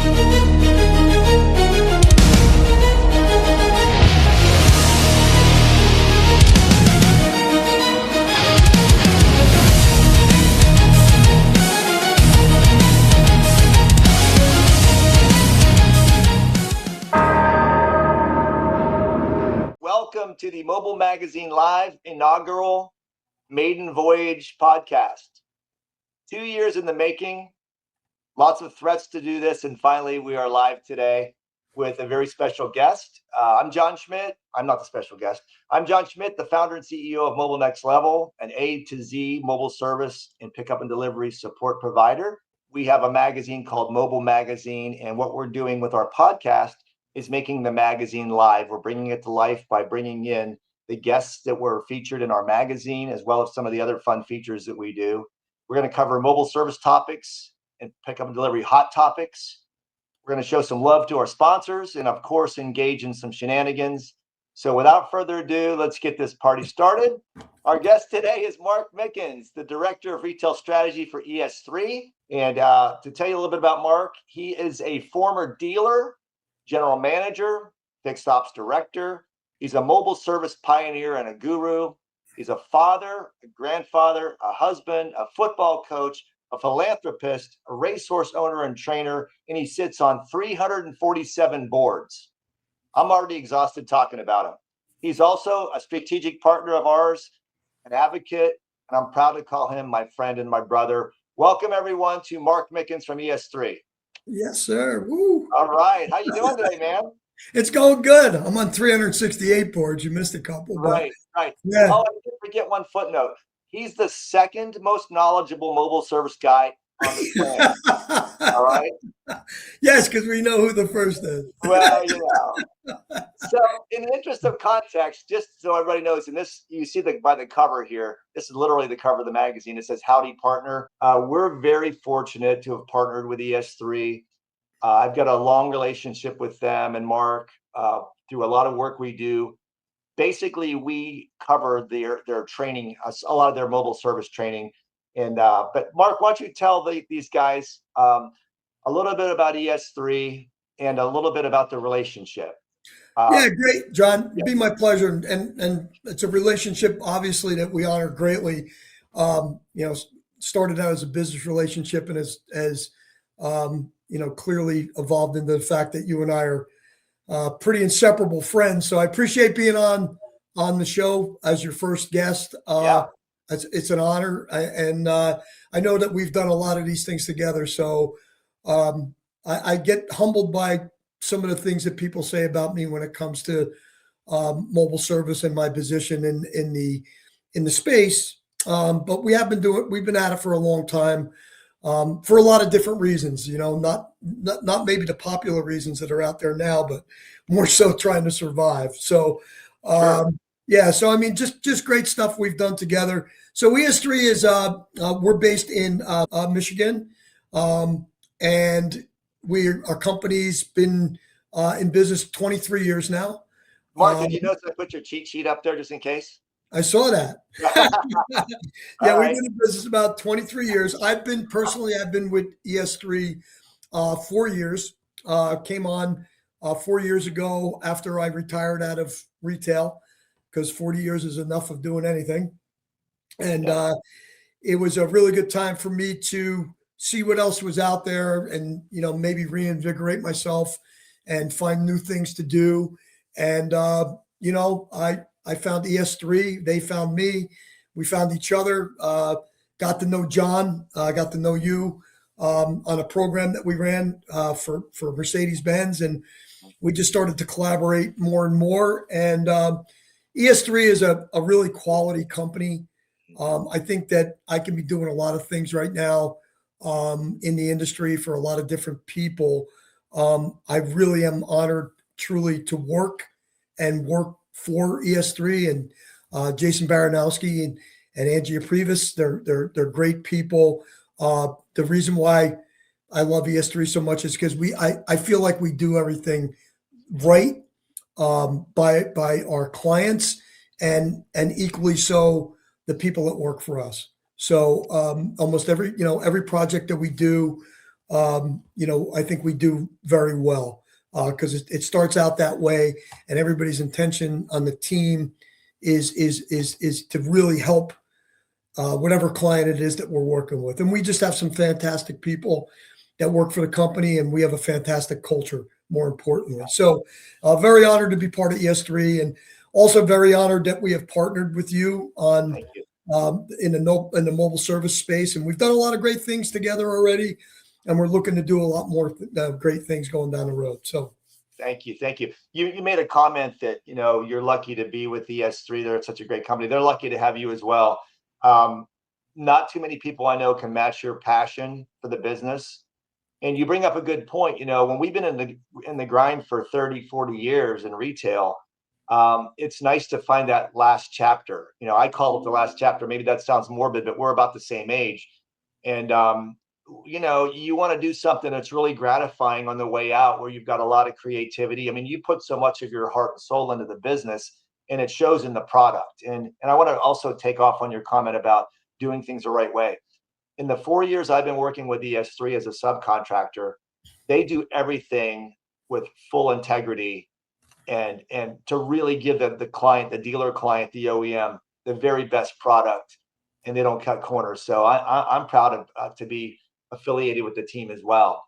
Welcome to the Mobile Magazine Live inaugural Maiden Voyage podcast. 2 years in the making, lots of threats to do this, and finally we are live today with a very special guest. I'm John Schmidt. I'm not the special guest. I'm John Schmidt, the founder and CEO of Mobile Next Level, an A to Z mobile service and pickup and delivery support provider. We have a magazine called Mobile Magazine, and what we're doing with our podcast is making the magazine live. We're bringing it to life by bringing in the guests that were featured in our magazine, as well as some of the other fun features that we do. We're going to cover mobile service topics and pickup and delivery hot topics. We're going to show some love to our sponsors and, of course, engage in some shenanigans. So without further ado, let's get this party started. Our guest today is Mark Mickens, the Director of Retail Strategy for ES3. And to tell you a little bit about Mark, he is a former dealer, general manager, fixed ops director. He's a mobile service pioneer and a guru. He's a father, a grandfather, a husband, a football coach, a philanthropist, a racehorse owner and trainer, and he sits on 347 boards. I'm already exhausted talking about him. He's also a strategic partner of ours, an advocate, and I'm proud to call him my friend and my brother. Welcome, everyone, to Mark Mickens from ES3. Yes, sir. Woo. All right. How you doing today, man? It's going good. I'm on 368 boards. You missed a couple. Right. Yeah. Oh, I did forget one footnote. He's the second most knowledgeable mobile service guy on the planet. All right. Yes, because we know who the first is. Well, So, in the interest of context, just so everybody knows, and this you see by the cover here, this is literally the cover of the magazine. It says "Howdy Partner." We're very fortunate to have partnered with ES3. I've got a long relationship with them and Mark through a lot of work we do. Basically, we cover their training, a lot of their mobile service training. And but Mark, why don't you tell these guys a little bit about ES3 and a little bit about the relationship? Yeah, great, John. It'd be my pleasure, and it's a relationship, obviously, that we honor greatly. Started out as a business relationship, and as clearly evolved into the fact that you and I are pretty inseparable friends. So I appreciate being on the show as your first guest. It's an honor, and I know that we've done a lot of these things together. So I get humbled by some of the things that people say about me when it comes to mobile service and my position in the space. But we've been at it for a long time, for a lot of different reasons. Not maybe the popular reasons that are out there now, but more so trying to survive. So So I mean, just great stuff we've done together. So ES3 is we're based in Michigan, and our company's been in business 23 years now. Mark, did you notice I put your cheat sheet up there just in case? I saw that. We've been in business about 23 years. I've been with ES3 4 years. Came on 4 years ago after I retired out of retail, because 40 years is enough of doing anything. And it was a really good time for me to see what else was out there and, maybe reinvigorate myself and find new things to do. And, I found ES3, they found me, we found each other, got to know John, got to know you on a program that we ran for Mercedes-Benz. And we just started to collaborate more and more. And ES3 is a really quality company. I think that I can be doing a lot of things right now in the industry for a lot of different people. I really am honored truly to work for ES3 and Jason Baranowski and Angie Aprivas. They're great people. The reason why I love ES3 so much is because I feel like we do everything right by our clients and equally so the people that work for us. So almost every project that we do, I think we do very well because it starts out that way, and everybody's intention on the team is to really help whatever client it is that we're working with. And we just have some fantastic people that work for the company, and we have a fantastic culture, more importantly. So, very honored to be part of ES3, and also very honored that we have partnered with you on Thank you. in the mobile service space, and we've done a lot of great things together already, and we're looking to do a lot more great things going down the road. So. Thank you. Thank you. You made a comment that, you're lucky to be with ES3. They're such a great company. They're lucky to have you as well. Um, Not too many people I know can match your passion for the business. And you bring up a good point. When we've been in the grind for 30, 40 years in retail, it's nice to find that last chapter. I call it the last chapter. Maybe that sounds morbid, but we're about the same age. And you want to do something that's really gratifying on the way out, where you've got a lot of creativity. I mean, you put so much of your heart and soul into the business, and it shows in the product. And I want to also take off on your comment about doing things the right way. In the 4 years I've been working with ES3 as a subcontractor, they do everything with full integrity and to really give the client, the dealer client, the OEM, the very best product, and they don't cut corners. So I'm proud of to be affiliated with the team as well.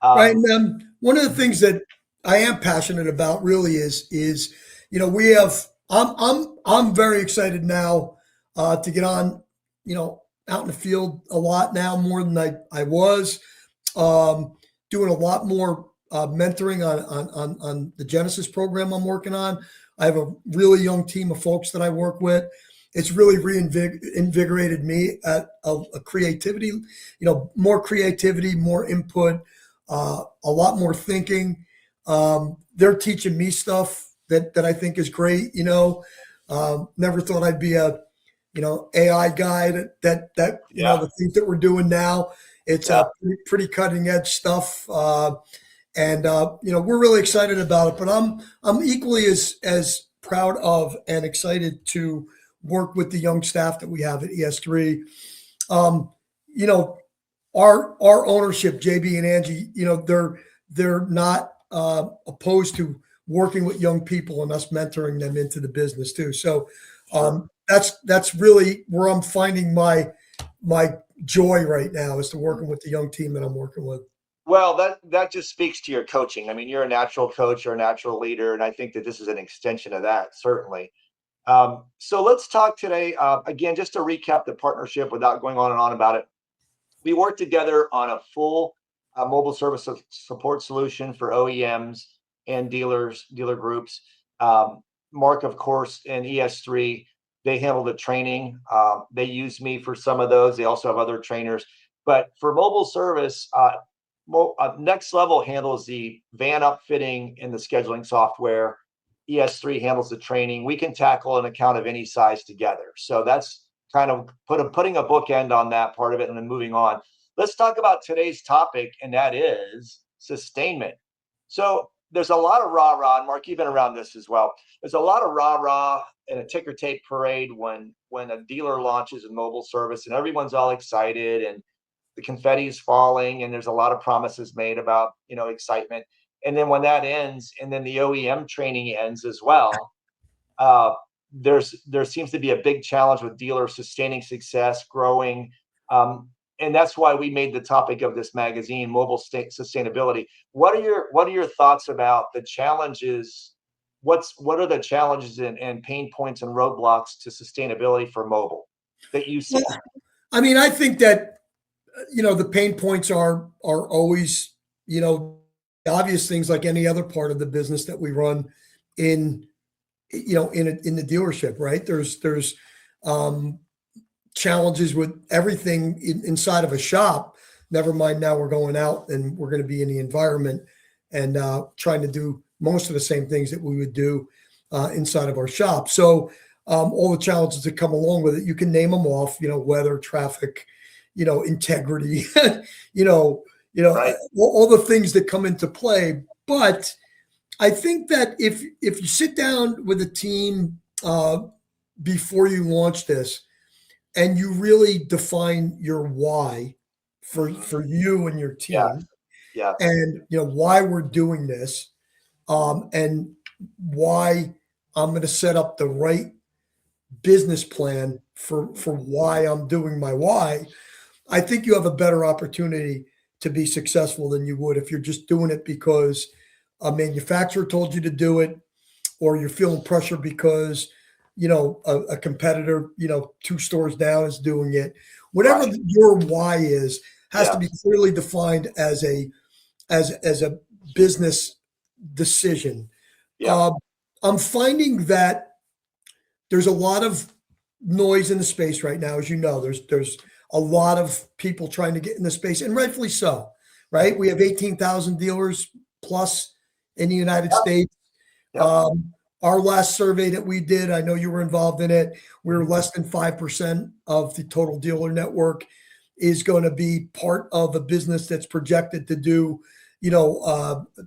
Right. And one of the things that I am passionate about really is we have I'm very excited now to get on out in the field a lot now, more than I was, doing a lot more mentoring on the Genesis program I'm working on. I have a really young team of folks that I work with. It's really reinvigorated me at a creativity, more creativity, more input, a lot more thinking. They're teaching me stuff that I think is great. Never thought I'd be a AI guy that Yeah. the things that we're doing now. It's Yeah. pretty cutting edge stuff, and we're really excited about it. But I'm equally as proud of and excited to work with the young staff that we have at ES3. Um, you know, our ownership, JB and Angie, they're not opposed to working with young people and us mentoring them into the business too. So that's really where I'm finding my joy right now, is to working with the young team that I'm working with. Well, that just speaks to your coaching. I mean, you're a natural coach, you're a natural leader, and I think that this is an extension of that, certainly. So let's talk today, again, just to recap the partnership without going on and on about it. We worked together on a full mobile service support solution for OEMs and dealer groups. Mark, of course, and ES3, they handle the training. They use me for some of those. They also have other trainers. But for mobile service, Next Level handles the van upfitting and the scheduling software. ES3 handles the training. We can tackle an account of any size together. So that's kind of putting a bookend on that part of it and then moving on. Let's talk about today's topic, and that is sustainment. So there's a lot of rah-rah, and Mark, you've been around this as well. There's a lot of rah-rah and a ticker tape parade when a dealer launches a mobile service, and everyone's all excited and the confetti is falling, and there's a lot of promises made about excitement. And then when that ends, and then the OEM training ends as well, uh, there seems to be a big challenge with dealers sustaining success, growing, and that's why we made the topic of this magazine, mobile sustainability. What are your thoughts about the challenges? What are the challenges and pain points and roadblocks to sustainability for mobile that you see? Well, I mean, I think that the pain points are always obvious things like any other part of the business that we run in in the dealership, right? There's challenges with everything inside of a shop. Never mind, now we're going out and we're going to be in the environment and trying to do most of the same things that we would do inside of our shop. So all the challenges that come along with it, you can name them off. Weather, traffic, integrity, Right. all the things that come into play. But I think that if you sit down with a team before you launch this, and you really define your why for you and your Yeah. team, Yeah. and why we're doing this, and why I'm going to set up the right business plan for why I'm doing my why. I think you have a better opportunity to be successful than you would if you're just doing it because a manufacturer told you to do it, or you're feeling pressure because a competitor, two stores down is doing it. Whatever Right. your why is has to Yeah. be clearly defined as a business decision. Yeah. Uh, I'm finding that there's a lot of noise in the space right now. As you know, there's a lot of people trying to get in the space, and rightfully so. Right? We have 18,000 dealers plus in the United Yep. States. Yep. Our last survey that we did, I know you were involved in it. We were Mhm. less than 5% of the total dealer network is going to be part of a business that's projected to do,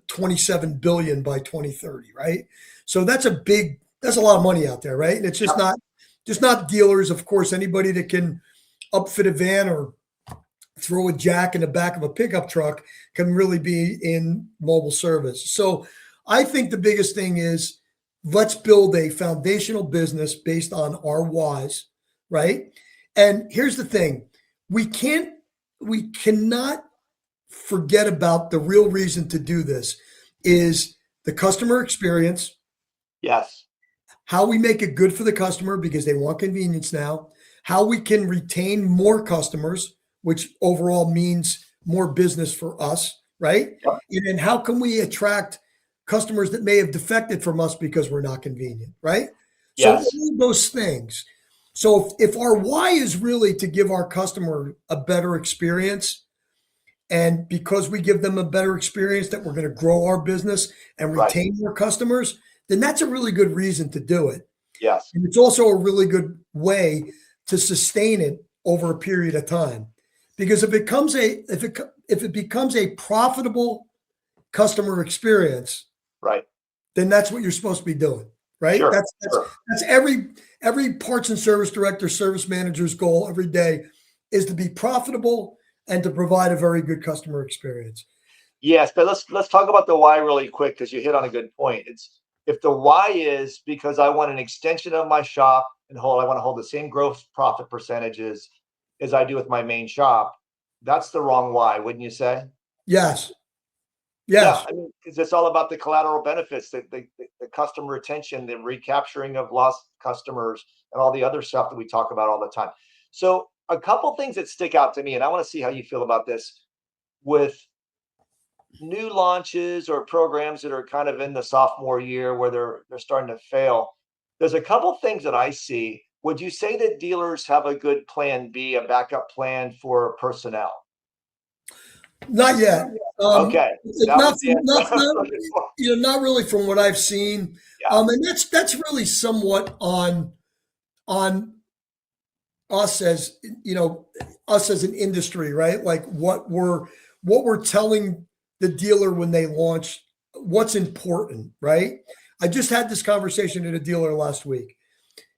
27 billion by 2030, right? So that's a lot of money out there, right? And it's Yep. just not dealers, of course. Anybody that can upfit a van or throw a jack in the back of a pickup truck can really be in mobile service. So I think the biggest thing is let's build a foundational business based on our whys, right? And here's the thing. We cannot forget about the real reason to do this is the customer experience, Yes. how we make it good for the customer because they want convenience now, how we can retain more customers, which overall means more business for us, right? Yep. And then how can we attract customers that may have defected from us because we're not convenient, right? So Yes. all of those things. So if our why is really to give our customer a better experience, and because we give them a better experience that we're going to grow our business and Right. retain more customers, then that's a really good reason to do it. Yes. And it's also a really good way to sustain it over a period of time. Because if it becomes a profitable customer experience, Right. then that's what you're supposed to be doing, right? Sure. That's Sure. that's every parts and service director, service manager's goal every day is to be profitable and to provide a very good customer experience. Yes, but let's talk about the why really quick because you hit on a good point. It's if the why is because I want an extension of my shop and I want to hold the same gross profit percentages as I do with my main shop, that's the wrong why, wouldn't you say? Yes. Yeah, Yes. I mean, because it's all about the collateral benefits, the customer retention, the recapturing of lost customers, and all the other stuff that we talk about all the time. So, a couple things that stick out to me, and I want to see how you feel about this with new launches or programs that are kind of in the sophomore year where they're starting to fail. There's a couple things that I see. Would you say that dealers have a good plan B, a backup plan for personnel? Not yet. Okay, that was Not the from, answer not, I was not looking for. not really from what I've seen. Yeah, And that's really somewhat on us as us as an industry, right? Like what we're telling the dealer when they launch, what's important, right? I just had this conversation at a dealer last week.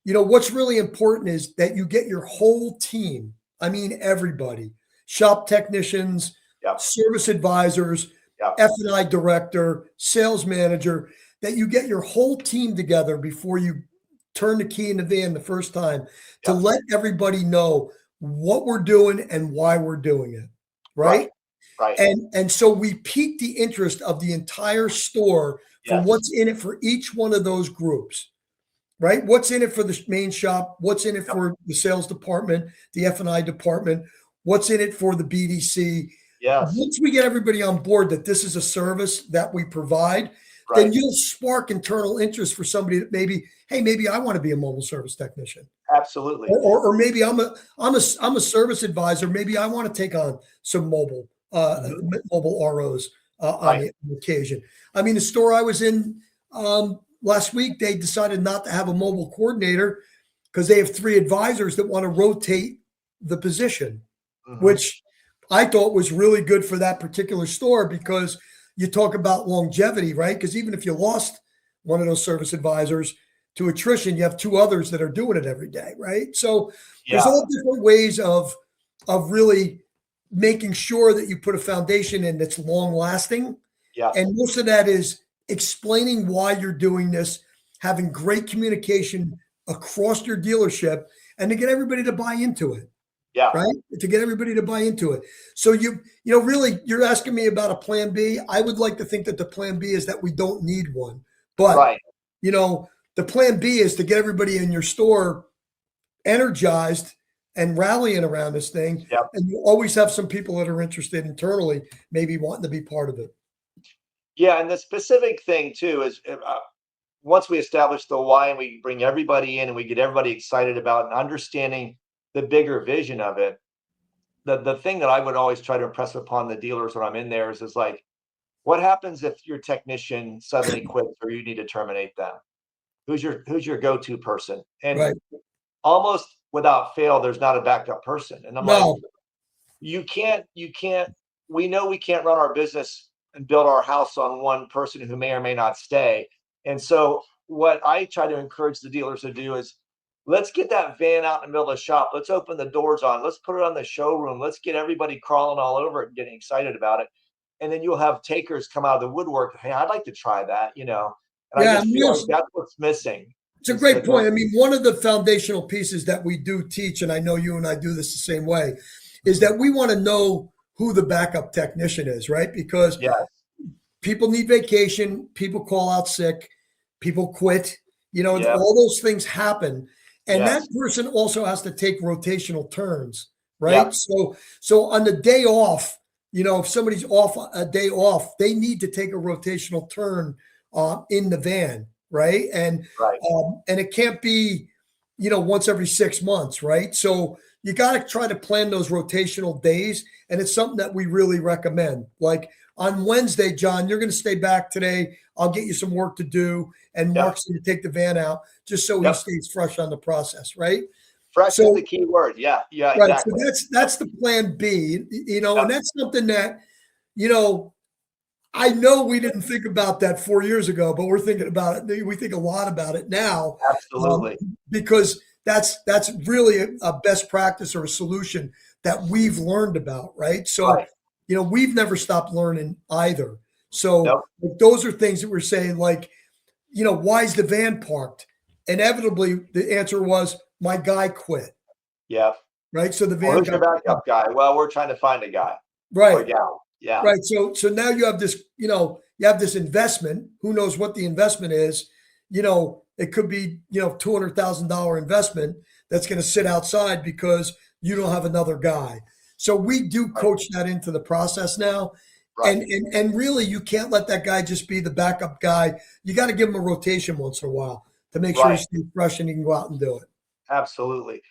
What's really important is that you get your whole team. I mean, everybody, shop technicians, yeah, service advisors, yeah, F&I director, sales manager, that you get your whole team together before you turn the key in the van the first time to yeah. let everybody know what we're doing and why we're doing it. Right, Right. right. And so we pique the interest of the entire store for Yes, what's in it for each one of those groups, right? What's in it for the main shop? What's in it yep, for the sales department, the F&I department? What's in it for the BDC? yes, Once we get everybody on board that this is a service that we provide, then right. you'll spark internal interest for somebody that maybe I want to be a mobile service technician. Absolutely. Or maybe I'm a service advisor. Maybe I want to take on some Mhm. mobile ROs on Right, the occasion. I mean, the store I was in last week, they decided not to have a mobile coordinator because they have 3 advisors that want to rotate the position, mhm. which I thought was really good for that particular store because you talk about longevity, right? Because even if you lost one of those service advisors to attrition, you have 2 others that are doing it every day, right? So there's Yeah, all different ways of really making sure that you put a foundation in that's long lasting. Yeah. And most of that is explaining why you're doing this, having great communication across your dealership, and to get everybody to buy into it. Yeah. Right? To get everybody to buy into it. So really, you're asking me about a plan B. I would like to think that the plan B is that we don't need one. But, Right. The plan B is to get everybody in your store energized and rallying around this thing. Yep. And you always have some people that are interested internally, maybe wanting to be part of it. Yeah. And the specific thing too is once we establish the why and we bring everybody in and we get everybody excited about and understanding the bigger vision of it, the thing that I would always try to impress upon the dealers when I'm in there is like, what happens if your technician suddenly quits or you need to terminate them? Who's your go-to person? And Right. almost without fail, there's not a backup person. And I'm like, No. you can't, we know we can't run our business and build our house on one person who may or may not stay. And so what I try to encourage the dealers to do is let's get that van out in the middle of the shop. Let's open the doors on. Let's put it on the showroom. Let's get everybody crawling all over it and getting excited about it. And then you'll have takers come out of the woodwork. Hey, I'd like to try that, And I Yeah, just feel like that's what's missing. It's a great point. I mean, one of the foundational pieces that we do teach, and I know you and I do this the same way, is that we want to know who the backup technician is, right? Because yes. People need vacation, people call out sick, people quit, Yep. all those things happen. And Yes. that person also has to take rotational turns, right? Yep. So on the day off, if somebody's off a day off, they need to take a rotational turn in the van, right? And Right. And it can't be, once every 6 months, right? So you got to try to plan those rotational days, and it's something that we really recommend. Like on Wednesday, John, you're going to stay back today. I'll get you some work to do, and Mark's going to take the van out just so he stays fresh on the process, right? Fresh is the key word. Yeah, right. Exactly. So that's the plan B, and that's something that, I know we didn't think about that 4 years ago, but we're thinking about it. We think a lot about it now. Absolutely. Because that's really a best practice or a solution that we've learned about, right? So, Right. We've never stopped learning either. So those are things that we're saying, like, why is the van parked? Inevitably, the answer was my guy quit. Yeah. Right. So the van. Who's your backup guy? Well, we're trying to find a guy. Right. Or gal. Yeah. Right. So now you have this, you have this investment. Who knows what the investment is? It could be, $200,000 investment that's going to sit outside because you don't have another guy. So we do coach that into the process now. Right. And really, you can't let that guy just be the backup guy. You got to give him a rotation once in a while to make sure he stays fresh and he can go out and do it. Absolutely.